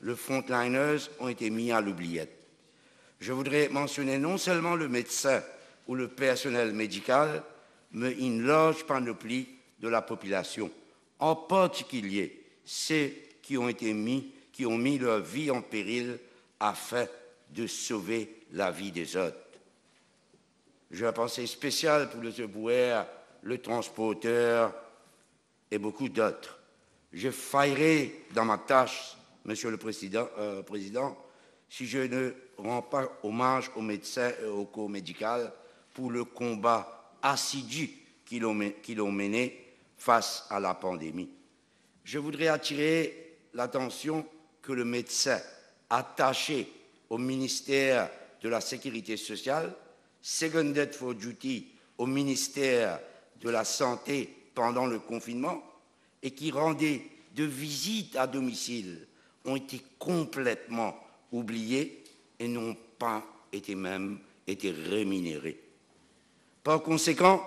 les frontliners ont été mis à l'oubliette. Je voudrais mentionner non seulement le médecin ou le personnel médical, mais une large panoplie de la population, en particulier ceux qui ont mis leur vie en péril afin de sauver la vie des autres. J'ai une pensée spéciale pour les éboueurs, le transporteur et beaucoup d'autres. Je faillerai dans ma tâche, Monsieur le Président, si je ne rends pas hommage aux médecins et au corps médical pour le combat assidu qu'ils ont mené face à la pandémie. Je voudrais attirer l'attention que le médecin attaché au ministère de la Sécurité sociale, seconded for duty au ministère de la Santé pendant le confinement et qui rendait de visites à domicile ont été complètement oubliés et n'ont pas été rémunérés. Par conséquent,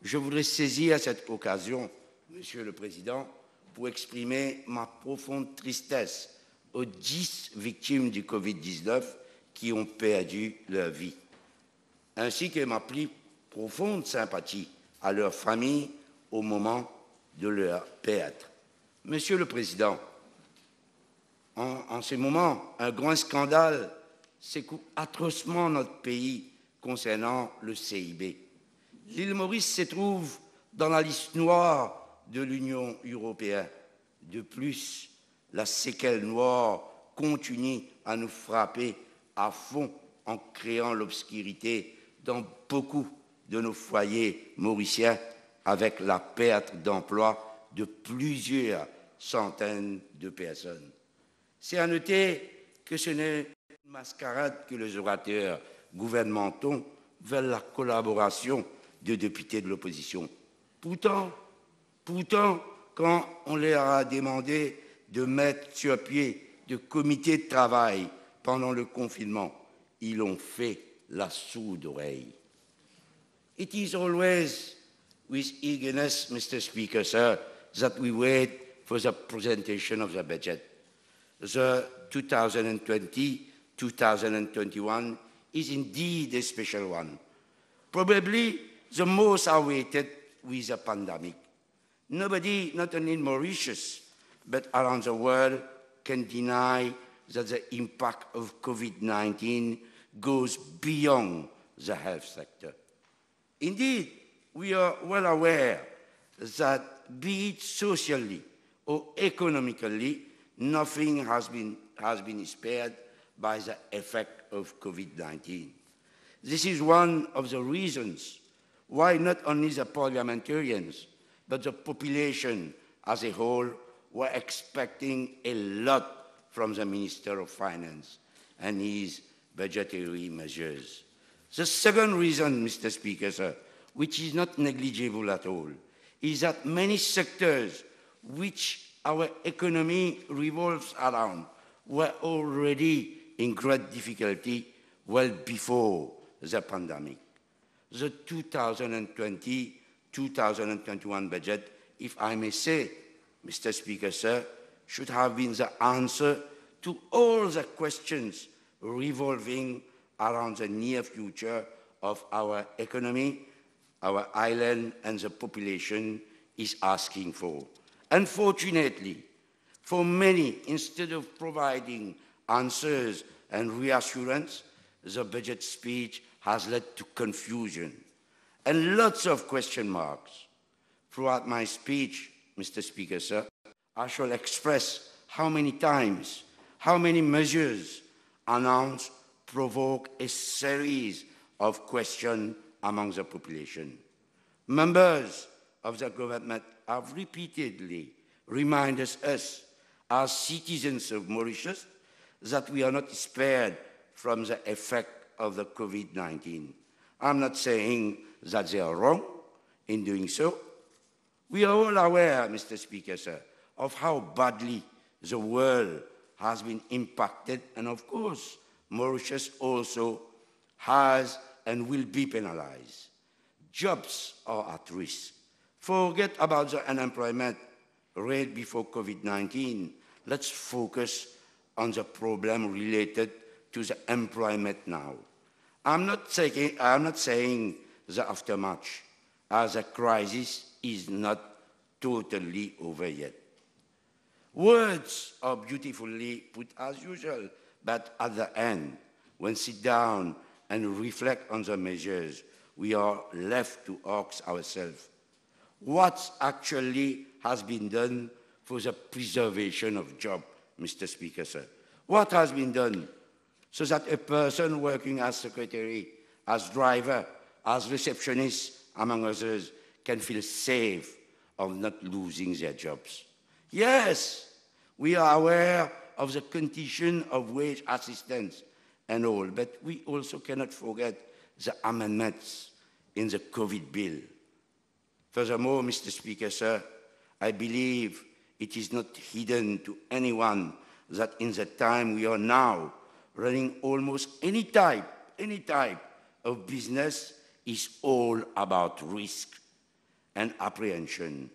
je voudrais saisir cette occasion, Monsieur le Président, pour exprimer ma profonde tristesse aux 10 victimes du Covid-19 qui ont perdu leur vie, ainsi que ma plus profonde sympathie à leurs familles au moment de leur perte. Monsieur le Président, en ce moment, un grand scandale secoue atrocement notre pays concernant le CIB. L'île Maurice se trouve dans la liste noire de l'Union européenne. De plus, la séquelle noire continue à nous frapper à fond en créant l'obscurité dans beaucoup de nos foyers mauriciens avec la perte d'emploi de plusieurs centaines de personnes. C'est à noter que ce n'est une mascarade que les orateurs gouvernementaux veulent la collaboration de députés de l'opposition. Pourtant, quand on leur a demandé de mettre sur pied des comités de travail pendant le confinement, ils ont fait la sourde oreille. It is always with eagerness, Mr. Speaker, sir, that we wait for the presentation of the budget. The 2020-2021 is indeed a special one, probably the most awaited with the pandemic. Nobody, not only in Mauritius, but around the world, can deny that the impact of COVID-19 goes beyond the health sector. Indeed, we are well aware that, be it socially or economically, nothing has been spared by the effect of COVID-19. This is one of the reasons why not only the parliamentarians, but the population as a whole were expecting a lot from the Minister of Finance and his budgetary measures. The second reason, Mr. Speaker, sir, which is not negligible at all, is that many sectors which our economy revolves around were already in great difficulty well before the pandemic. The 2020-2021 budget, if I may say, Mr. Speaker, sir, should have been the answer to all the questions revolving around the near future of our economy, our island, and the population is asking for. Unfortunately, for many, instead of providing answers and reassurance, the budget speech has led to confusion and lots of question marks. Throughout my speech, Mr. Speaker, sir, I shall express how many times, how many measures announced provoke a series of questions among the population. Members of the government have repeatedly reminded us as citizens of Mauritius that we are not spared from the effect of the COVID-19. I'm not saying that they are wrong in doing so. We are all aware, Mr. Speaker, sir, of how badly the world has been impacted, and of course, Mauritius also has and will be penalized. Jobs are at risk. Forget about the unemployment rate before COVID-19. Let's focus on the problem related to the employment now. I'm not saying the aftermath, as the crisis is not totally over yet. Words are beautifully put as usual, but at the end, when sit down and reflect on the measures, we are left to ask ourselves, what actually has been done for the preservation of jobs, Mr. Speaker, sir? What has been done so that a person working as secretary, as driver, as receptionist, among others, can feel safe of not losing their jobs? Yes, we are aware of the condition of wage assistance and all, but we also cannot forget the amendments in the COVID bill. Furthermore, Mr. Speaker, sir, I believe it is not hidden to anyone that in the time we are now running almost any type of business is all about risk and apprehension.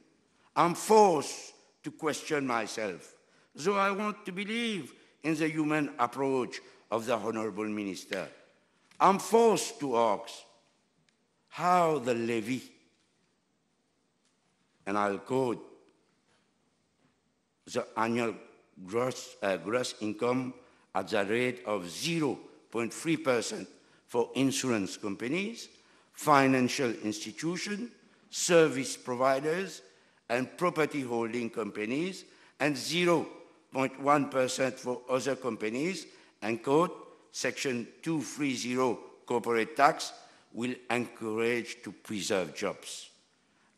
I'm forced to question myself, though I want to believe in the human approach of the Honourable Minister. I'm forced to ask how the levy, and I'll quote, the annual gross income at the rate of 0.3% for insurance companies, financial institutions, service providers, and property holding companies, and 0.1% for other companies, and quote, Section 230 corporate tax will encourage to preserve jobs.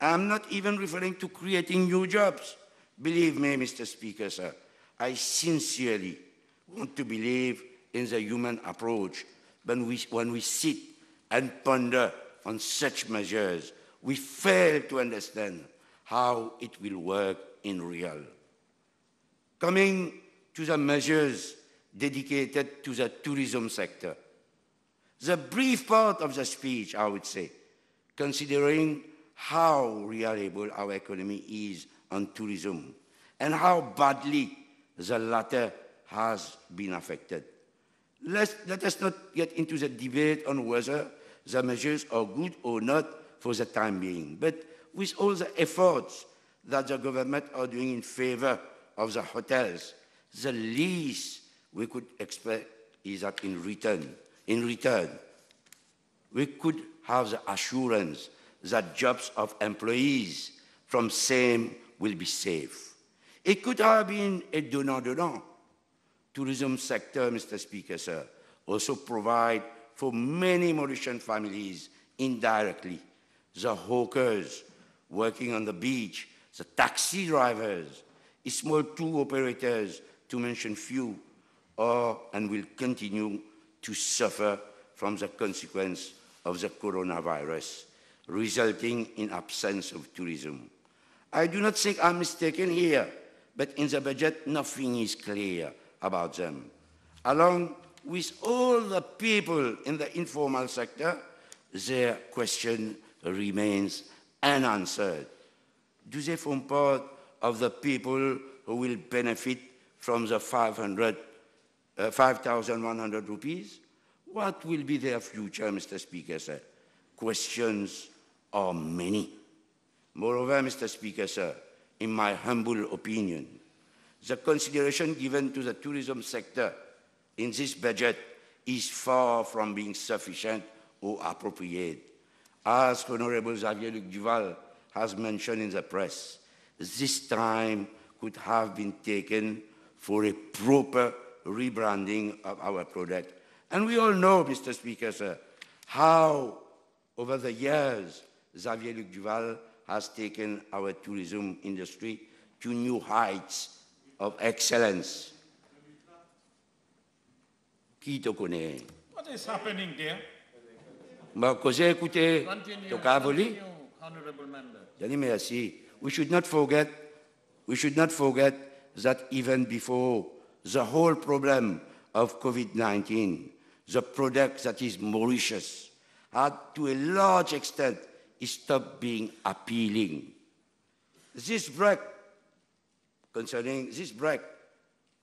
I'm not even referring to creating new jobs. Believe me, Mr. Speaker, sir, I sincerely want to believe in the human approach. When we sit and ponder on such measures, we fail to understand how it will work in real. Coming to the measures dedicated to the tourism sector, the brief part of the speech, I would say, considering how reliable our economy is on tourism and how badly the latter has been affected. Let us not get into the debate on whether the measures are good or not for the time being, but with all the efforts that the government are doing in favor of the hotels, the least we could expect is that in return, we could have the assurance that jobs of employees from same will be safe. It could have been a donnant-donnant. Tourism sector, Mr. Speaker, sir, also provide for many Mauritian families indirectly. The hawkers working on the beach, the taxi drivers, small tour operators, to mention few, are and will continue to suffer from the consequence of the coronavirus, resulting in absence of tourism. I do not think I'm mistaken here, but in the budget, nothing is clear about them. Along with all the people in the informal sector, their question remains unanswered. Do they form part of the people who will benefit from the 5,100 rupees? What will be their future, Mr. Speaker, sir? Questions are many. Moreover, Mr. Speaker, sir, in my humble opinion, the consideration given to the tourism sector in this budget is far from being sufficient or appropriate. As Honorable Xavier Luc Duval has mentioned in the press, this time could have been taken for a proper rebranding of our product. And we all know, Mr. Speaker, sir, how over the years Xavier Luc Duval has taken our tourism industry to new heights of excellence. Qui te connaît? What is happening there? Continue, Honorable Member. Merci. We should not forget that even before the whole problem of COVID-19, the product that is Mauritius had to a large extent stopped being appealing. Concerning this break,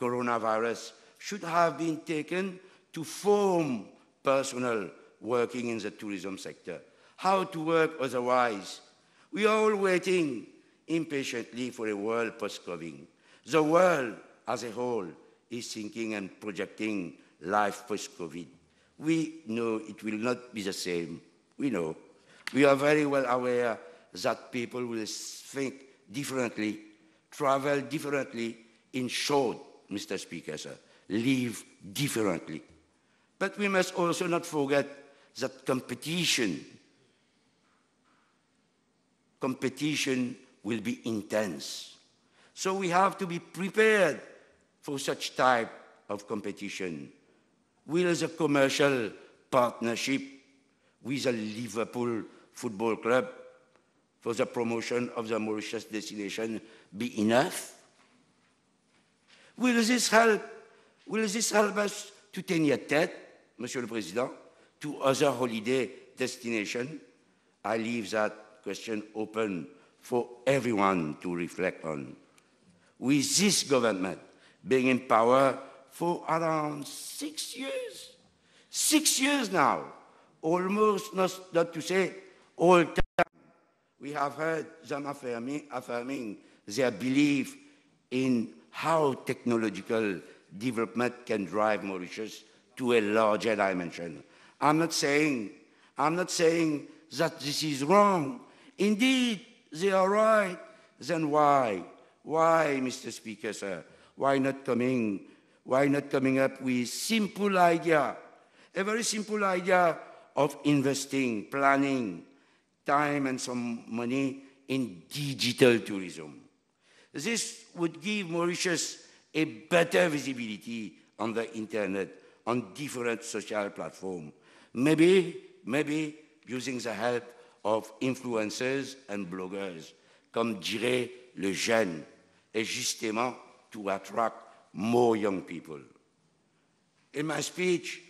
coronavirus should have been taken to form personnel working in the tourism sector. How to work otherwise? We are all waiting impatiently for a world post-COVID. The world as a whole is thinking and projecting life post-COVID. We know it will not be the same. We know. We are very well aware that people will think differently, travel differently, in short, Mr. Speaker, sir, live differently. But we must also not forget that competition will be intense. So we have to be prepared for such type of competition. Will the commercial partnership with the Liverpool Football Club for the promotion of the Mauritius destination be enough? Will this help us to tenir tête, Monsieur le Président, to other holiday destinations? I leave that question open for everyone to reflect on. With this government being in power for around 6 years now, almost not to say all time, we have heard them affirming their belief in how technological development can drive Mauritius to a larger dimension. I'm not saying that this is wrong. Indeed, they are right. Then why? Why, Mr. Speaker, sir? Why not coming up with simple idea, a very simple idea of investing, planning, time and some money in digital tourism? This would give Mauritius a better visibility on the internet, on different social platforms. Maybe using the help of influencers and bloggers, comme dirait le jeune, et justement to attract more young people. In my speech,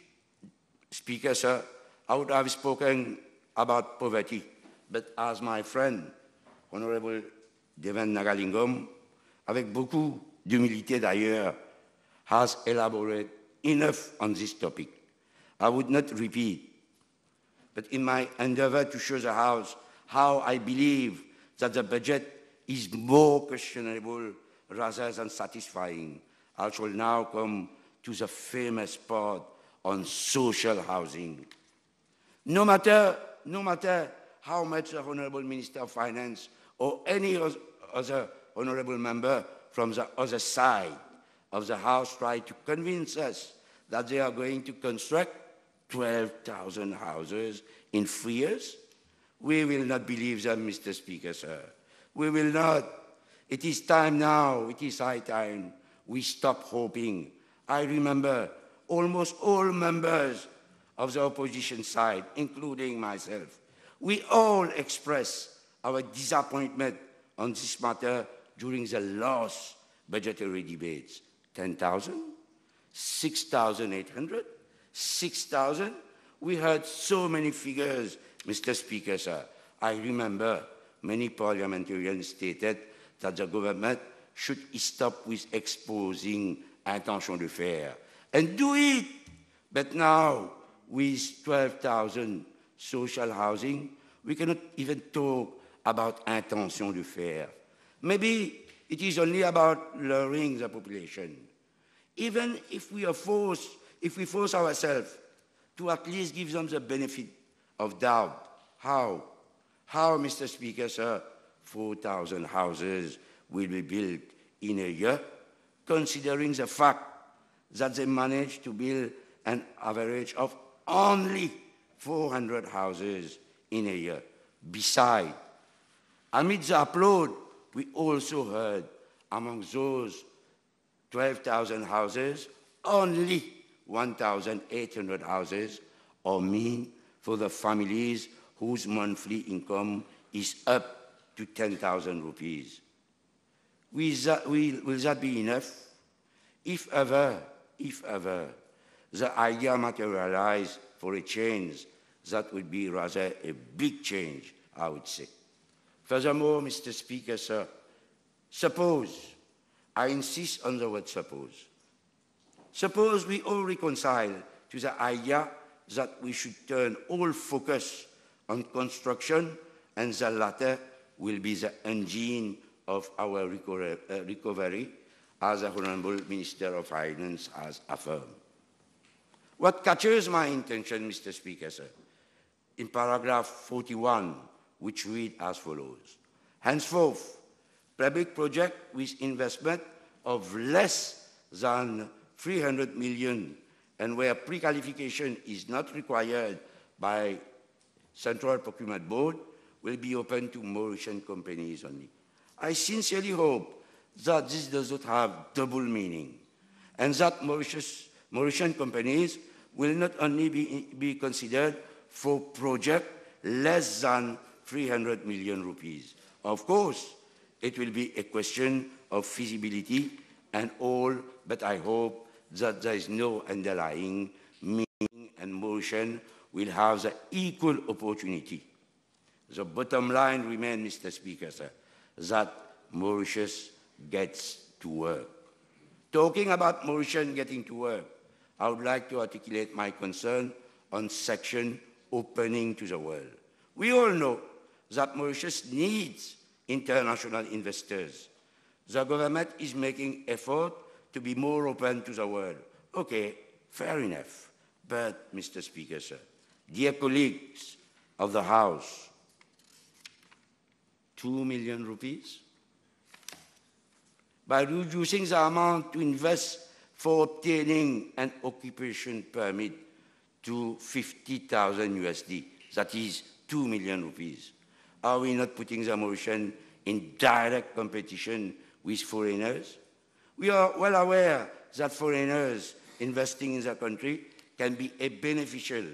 Speaker, sir, I would have spoken about poverty, but as my friend, Honorable Devan Nagalingam, avec beaucoup d'humilité d'ailleurs, has elaborated enough on this topic. I would not repeat, but in my endeavor to show the House how I believe that the budget is more questionable rather than satisfying, I shall now come to the famous part on social housing. No matter how much the Honourable Minister of Finance or any other honourable member from the other side of the House try to convince us that they are going to construct 12,000 houses in 3 years, we will not believe them, Mr. Speaker, sir. We will not. It is time now, it is high time we stop hoping. I remember almost all members of the opposition side, including myself, we all expressed our disappointment on this matter during the last budgetary debates. 10,000? 6,800? 6,000? We heard so many figures, Mr. Speaker, sir. I remember many parliamentarians stated that the government should stop with exposing intention de faire and do it. But now, with 12,000 social housing, we cannot even talk about intention de faire. Maybe it is only about luring the population. Even if we force ourselves to at least give them the benefit of doubt. How, Mr. Speaker, sir, 4,000 houses will be built in a year, considering the fact that they managed to build an average of only 400 houses in a year. Besides, amid the applaud, we also heard among those 12,000 houses, only 1,800 houses are meant for the families whose monthly income is up to 10,000 rupees. Will that be enough? If ever the idea materialized for a change, that would be rather a big change, I would say. Furthermore, Mr. Speaker, sir, suppose, I insist on the word suppose, Suppose we all reconcile to the idea that we should turn all focus on construction, and the latter will be the engine of our recovery, as the Honourable Minister of Finance has affirmed. What catches my attention, Mr. Speaker, sir, in paragraph 41, which read as follows: henceforth, public project with investment of less than 300 million and where pre-qualification is not required by Central Procurement Board will be open to Mauritian companies only. I sincerely hope that this does not have double meaning and that Mauritian companies will not only be considered for projects less than 300 million rupees. Of course, it will be a question of feasibility and all, but I hope that there is no underlying meaning and Mauritian will have the equal opportunity. The bottom line remains, Mr. Speaker, sir, that Mauritius gets to work. Talking about Mauritian getting to work, I would like to articulate my concern on section opening to the world. We all know that Mauritius needs international investors. The government is making effort to be more open to the world. Okay, fair enough. But, Mr. Speaker, sir, dear colleagues of the House, 2 million rupees? By reducing the amount to invest for obtaining an occupation permit to 50,000 USD, that is 2 million rupees, are we not putting the Mauritian in direct competition with foreigners? We are well aware that foreigners investing in the country can be a beneficial.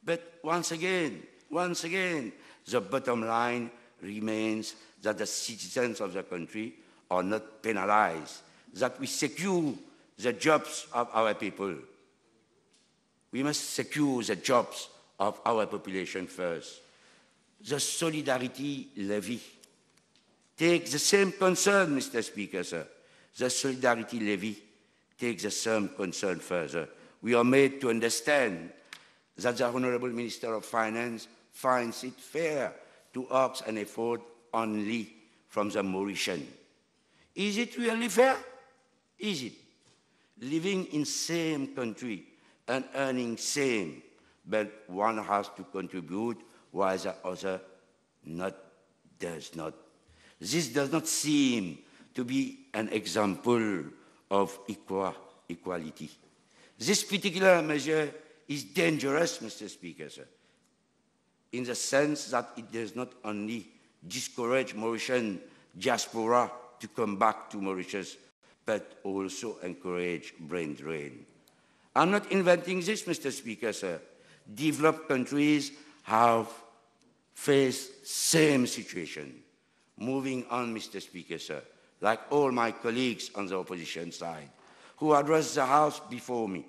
But once again, the bottom line remains that the citizens of the country are not penalized, that we secure the jobs of our people. We must secure the jobs of our population first. The solidarity levy. Take the same concern, Mr. Speaker, sir. The solidarity levy takes the same concern further. We are made to understand that the Honourable Minister of Finance finds it fair to ask an effort only from the Mauritian. Is it really fair? Is it? Living in same country and earning same, but one has to contribute while the other does not. This does not seem to be an example of equality. This particular measure is dangerous, Mr. Speaker, sir, in the sense that it does not only discourage Mauritian diaspora to come back to Mauritius, but also encourage brain drain. I'm not inventing this, Mr. Speaker, sir. Developed countries have faced same situation. Moving on, Mr. Speaker, sir, like all my colleagues on the opposition side who addressed the House before me,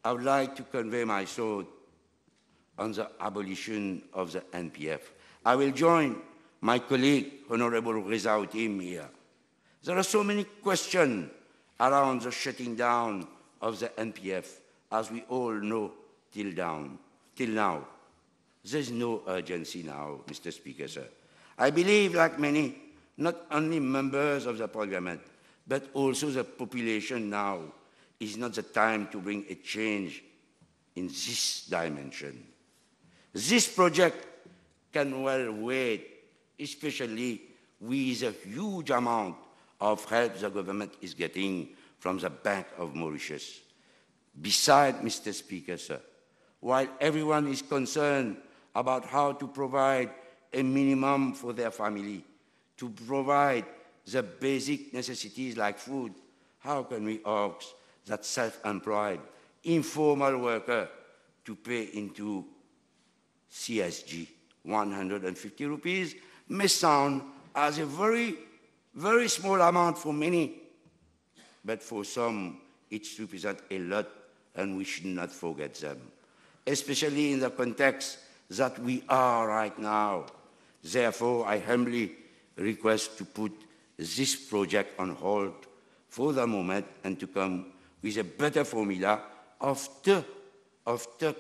I would like to convey my thought on the abolition of the NPF. I will join my colleague, Honourable Rizautim, here. There are so many questions around the shutting down of the NPF, as we all know till now. There's no urgency now, Mr. Speaker, sir. I believe, like many, not only members of the Parliament, but also the population now, is not the time to bring a change in this dimension. This project can well wait, especially with a huge amount of help the government is getting from the Bank of Mauritius. Besides, Mr. Speaker, sir, while everyone is concerned about how to provide a minimum for their family, to provide the basic necessities like food, how can we ask that self-employed, informal worker to pay into CSG 150 rupees may sound as a very, very small amount for many, but for some it represents a lot and we should not forget them, especially in the context that we are right now. Therefore, I humbly request to put this project on hold for the moment and to come with a better formula after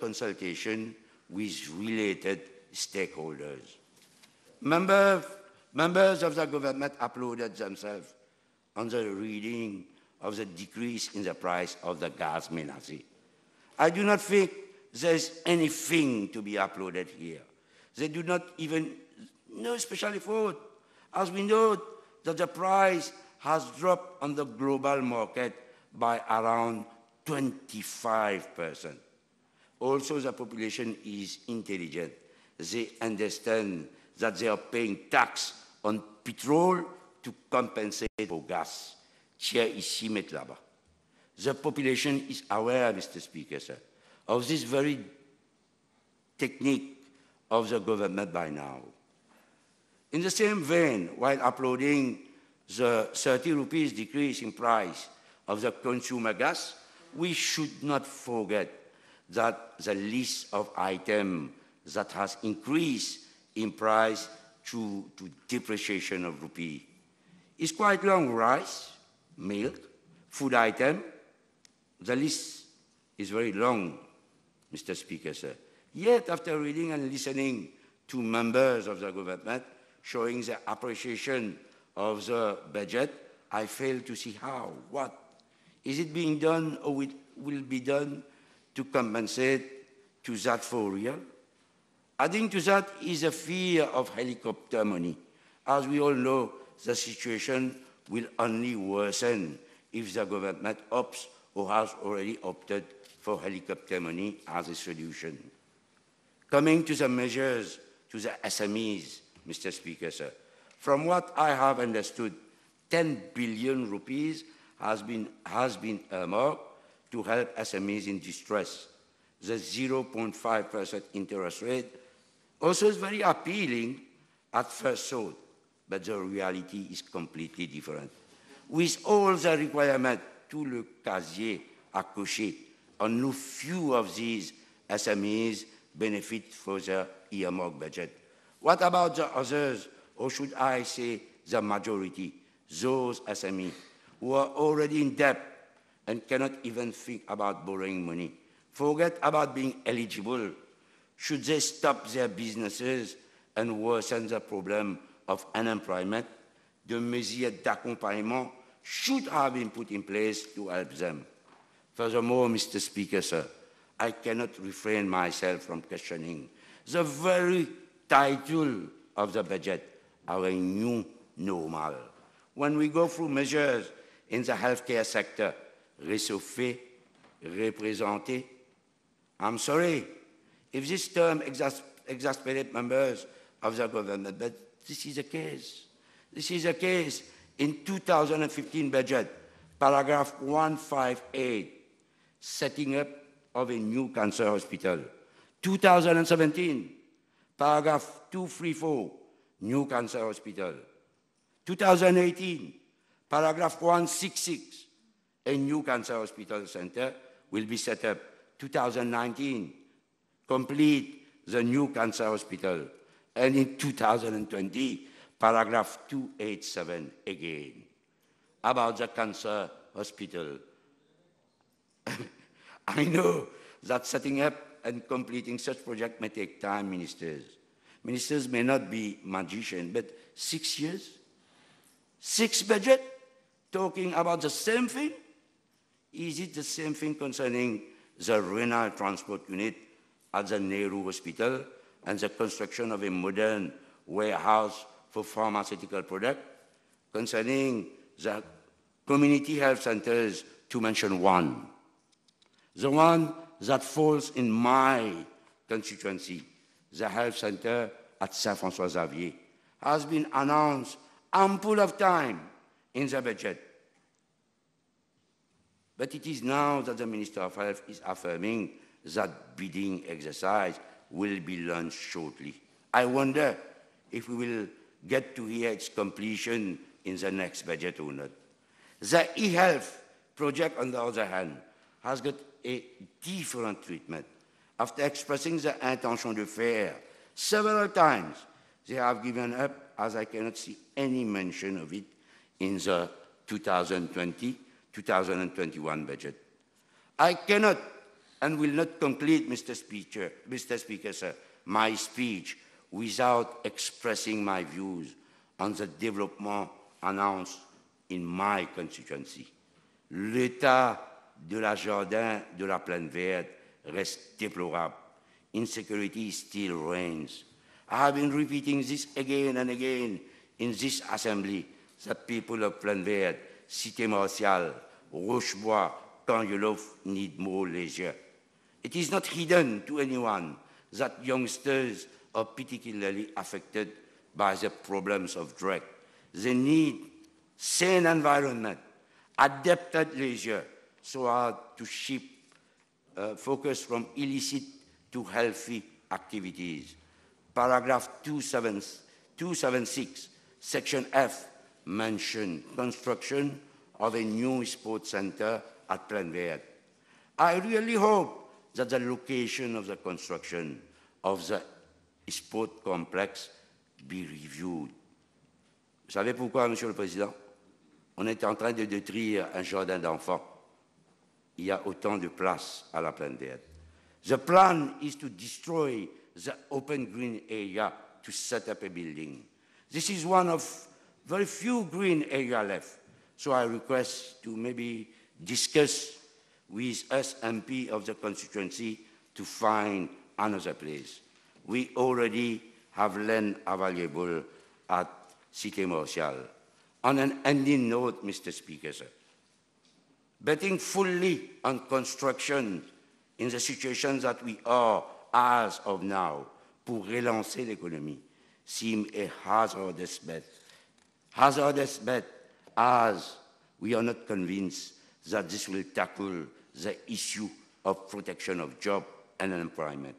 consultation with related stakeholders. Members of the government applauded themselves on the reading of the decrease in the price of the gas menace. I do not think there's anything to be applauded here. They do not even know special effort, as we know that the price has dropped on the global market by around 25%. Also, the population is intelligent. They understand that they are paying tax on petrol to compensate for gas. Tiens ici, mettre là-bas. The population is aware, Mr. Speaker, sir, of this very technique of the government by now. In the same vein, while applauding the 30 rupees decrease in price of the consumer gas, we should not forget that the list of items that has increased in price due to depreciation of rupee is quite long. Rice, milk, food item. The list is very long, Mr. Speaker, sir. Yet, after reading and listening to members of the government showing their appreciation of the budget, I fail to see how, what. Is it being done or will be done to compensate to that for real? Adding to that is a fear of helicopter money. As we all know, the situation will only worsen if the government opts or has already opted for helicopter money as a solution. Coming to the measures to the SMEs, Mr. Speaker, sir, from what I have understood, 10 billion rupees has been earmarked to help SMEs in distress. The 0.5% interest rate also is very appealing at first thought, but the reality is completely different. With all the requirements, tout le casier à cocher, only few of these SMEs benefit for the earmarked budget. What about the others, or should I say the majority, those SMEs who are already in debt and cannot even think about borrowing money? Forget about being eligible. Should they stop their businesses and worsen the problem of unemployment? The measures d'accompagnement should have been put in place to help them. Furthermore, Mr. Speaker, sir, I cannot refrain myself from questioning the very title of the budget, our new normal. When we go through measures in the healthcare sector, réchauffer, représenter, I'm sorry if this term exasperates members of the government, but this is the case. This is the case in 2015 budget, paragraph 158, setting up of a new cancer hospital. 2017, paragraph 234, new cancer hospital. 2018, paragraph 166, a new cancer hospital center will be set up. 2019, complete the new cancer hospital. And in 2020, paragraph 287 again, about the cancer hospital. I know that setting up and completing such project may take time, ministers. Ministers may not be magicians, but 6 years? 6 budget talking about the same thing? Is it the same thing concerning the renal transport unit at the Nehru Hospital and the construction of a modern warehouse for pharmaceutical products? Concerning the community health centers, to mention one. The one that falls in my constituency, the health center at Saint-François-Xavier, has been announced ample of time in the budget. But it is now that the Minister of Health is affirming that bidding exercise will be launched shortly. I wonder if we will get to hear its completion in the next budget or not. The e-health project, on the other hand, has got a different treatment. After expressing the intention de faire several times, they have given up, as I cannot see any mention of it in the 2020-2021 budget. I cannot and will not conclude, Mr. Speaker, sir, my speech without expressing my views on the development announced in my constituency. L'état de la jardin de la plaine verte reste déplorable. Insecurity still reigns. I have been repeating this again and again in this assembly. The people of Plaine Verte, Cité Martiale, Rochebois, Cangelov need more leisure. It is not hidden to anyone that youngsters are particularly affected by the problems of drug. They need sane environment, adapted leisure, so as to shift focus from illicit to healthy activities. Paragraph 276, Section F, mentioned construction of a new sports center at Plaine Verte. I really hope that the location of the construction of the sport complex be reviewed. Vous savez pourquoi, Monsieur le Président? On est en train de détruire un jardin d'enfants. Il y a autant de place à la Plaine Verte. The plan is to destroy the open green area to set up a building. This is one of very few green area left. So I request to maybe discuss with us MP of the constituency to find another place. We already have land available at Cité Martiale. On an ending note, Mr. Speaker, sir, betting fully on construction in the situation that we are as of now pour relancer l'économie seem a hazardous bet. Hazardous bet as we are not convinced that this will tackle the issue of protection of job and employment.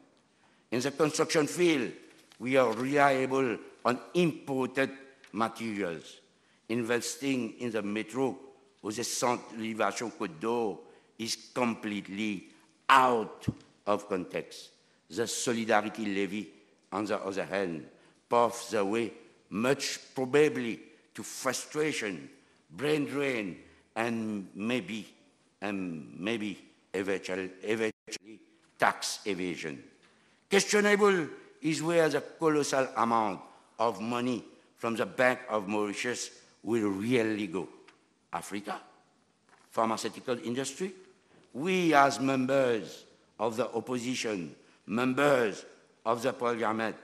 In the construction field, we are reliable on imported materials. Investing in the metro or the Centre d'Innovation Côte d'Or is completely out of context. The solidarity levy, on the other hand, paves the way, much probably to frustration, brain drain, and maybe eventually tax evasion. Questionable is where the colossal amount of money from the Bank of Mauritius will really go. Africa? Pharmaceutical industry? We as members of the opposition, members of the parliament,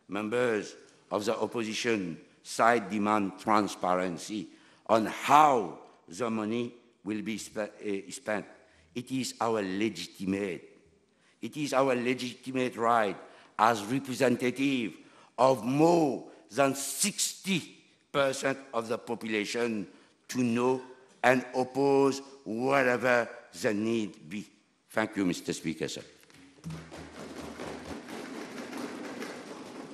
members of the opposition side demand transparency on how the money will be spent. It is our legitimate right as representative of more than 60% of the population to know and oppose whatever the need be. Thank you, Mr. Speaker, sir.